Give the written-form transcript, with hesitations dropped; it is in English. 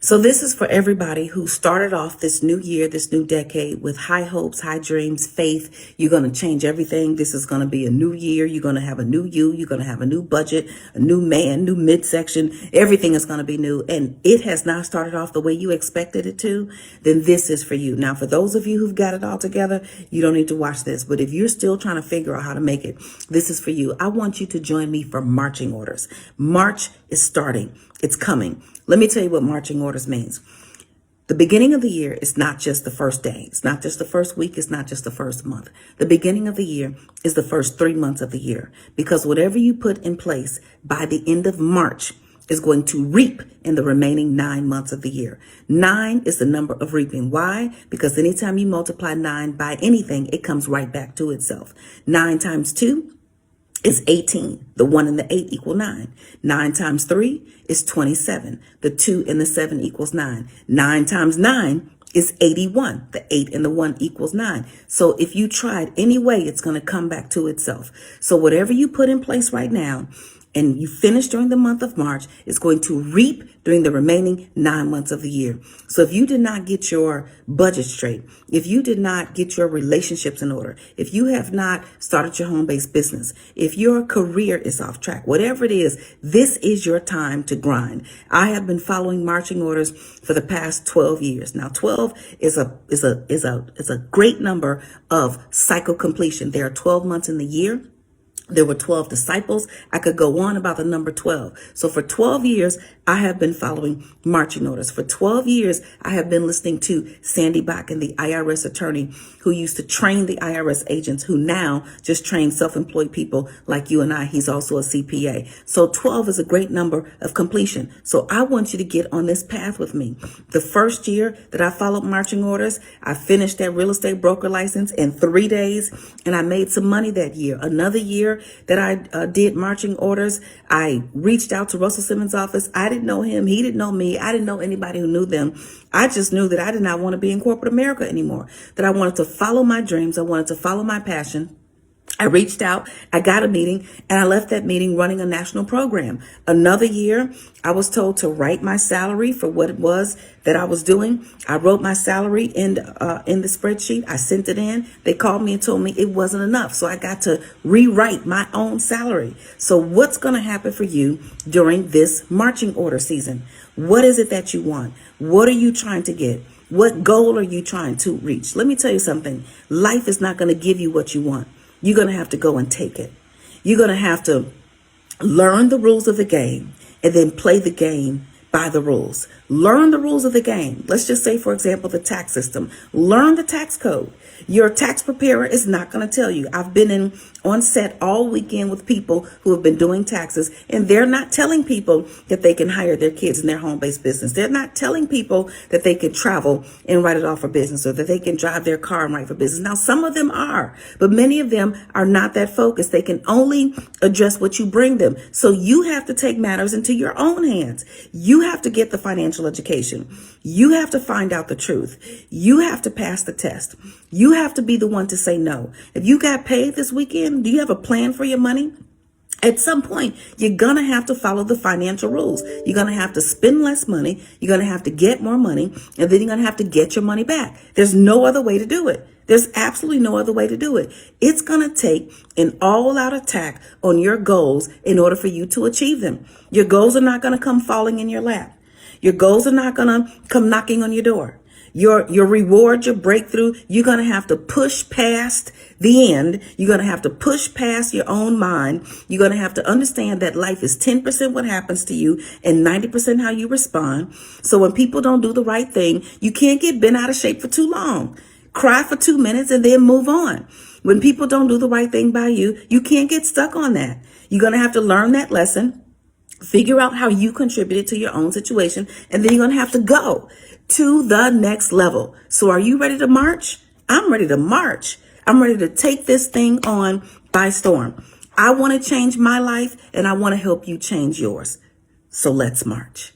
So this is for everybody who started off this new year, this new decade with high hopes, high dreams, faith. You're going to change everything. This is going to be a new year. You're going to have a new you. You're going to have a new budget, a new man, new midsection. Everything is going to be new. And it has not started off the way you expected it to. Then this is for you. Now, for those of you who've got it all together, you don't need to watch this. But if you're still trying to figure out how to make it, this is for you. I want you to join me for marching orders. March is starting. It's coming. Let me tell you what marching orders means. The beginning of the year is not just the first day. It's not just the first week. It's not just the first month. The beginning of the year is the first 3 months of the year, because whatever you put in place by the end of March is going to reap in the remaining 9 months of the year. 9 is the number of reaping. Why? Because anytime you multiply 9 by anything, it comes right back to itself. 9 times 2 is 18. The 1 and the 8 equal 9. 9 times 3 is 27. The 2 and the 7 equals 9. 9 times 9 is 81. The 8 and the 1 equals 9. So if you tried any way, it's going to come back to itself. So whatever you put in place right now, and you finish during the month of March, is going to reap during the remaining 9 months of the year. So if you did not get your budget straight, if you did not get your relationships in order, if you have not started your home-based business, if your career is off track, whatever it is, this is your time to grind. I have been following marching orders for the past 12 years. Now, 12 is a great number of cycle completion. There are 12 months in the year. There were 12 disciples. I could go on about the number 12. So for 12 years, I have been following marching orders. For 12 years, I have been listening to Sandy Bakken, the IRS attorney who used to train the IRS agents, who now just train self-employed people like you and I. He's also a CPA. So 12 is a great number of completion. So I want you to get on this path with me. The first year that I followed marching orders, I finished that real estate broker license in 3 days, and I made some money that year. Another year that I did marching orders, I reached out to Russell Simmons' office. I didn't know him. He didn't know me. I didn't know anybody who knew them. I just knew that I did not want to be in corporate America anymore, that I wanted to follow my dreams. I wanted to follow my passion. I reached out, I got a meeting, and I left that meeting running a national program. Another year, I was told to write my salary for what it was that I was doing. I wrote my salary in the spreadsheet. I sent it in. They called me and told me it wasn't enough. So I got to rewrite my own salary. So what's going to happen for you during this marching order season? What is it that you want? What are you trying to get? What goal are you trying to reach? Let me tell you something. Life is not going to give you what you want. You're going to have to go and take it. You're going to have to learn the rules of the game and then play the game by the rules. Learn the rules of the game. Let's just say, for example, the tax system. Learn the tax code. Your tax preparer is not going to tell you. I've been on set all weekend with people who have been doing taxes, and they're not telling people that they can hire their kids in their home-based business. They're not telling people that they can travel and write it off for business, or that they can drive their car and write for business. Now, some of them are, but many of them are not that focused. They can only address what you bring them. So you have to take matters into your own hands. You have to get the financial education. You have to find out the truth. You have to pass the test. You have to be the one to say no. If you got paid this weekend, do you have a plan for your money? At some point, you're going to have to follow the financial rules. You're going to have to spend less money. You're going to have to get more money, and then you're going to have to get your money back. There's no other way to do it. There's absolutely no other way to do it. It's going to take an all-out attack on your goals in order for you to achieve them. Your goals are not going to come falling in your lap. Your goals are not going to come knocking on your door. Your reward, your breakthrough, you're going to have to push past the end. You're going to have to push past your own mind. You're going to have to understand that life is 10% what happens to you and 90% how you respond. So when people don't do the right thing, you can't get bent out of shape for too long. Cry for 2 minutes and then move on. When people don't do the right thing by you, you can't get stuck on that. You're going to have to learn that lesson. Figure out how you contributed to your own situation, and then you're going to have to go to the next level. So are you ready to march? I'm ready to march. I'm ready to take this thing on by storm. I want to change my life, and I want to help you change yours. So let's march.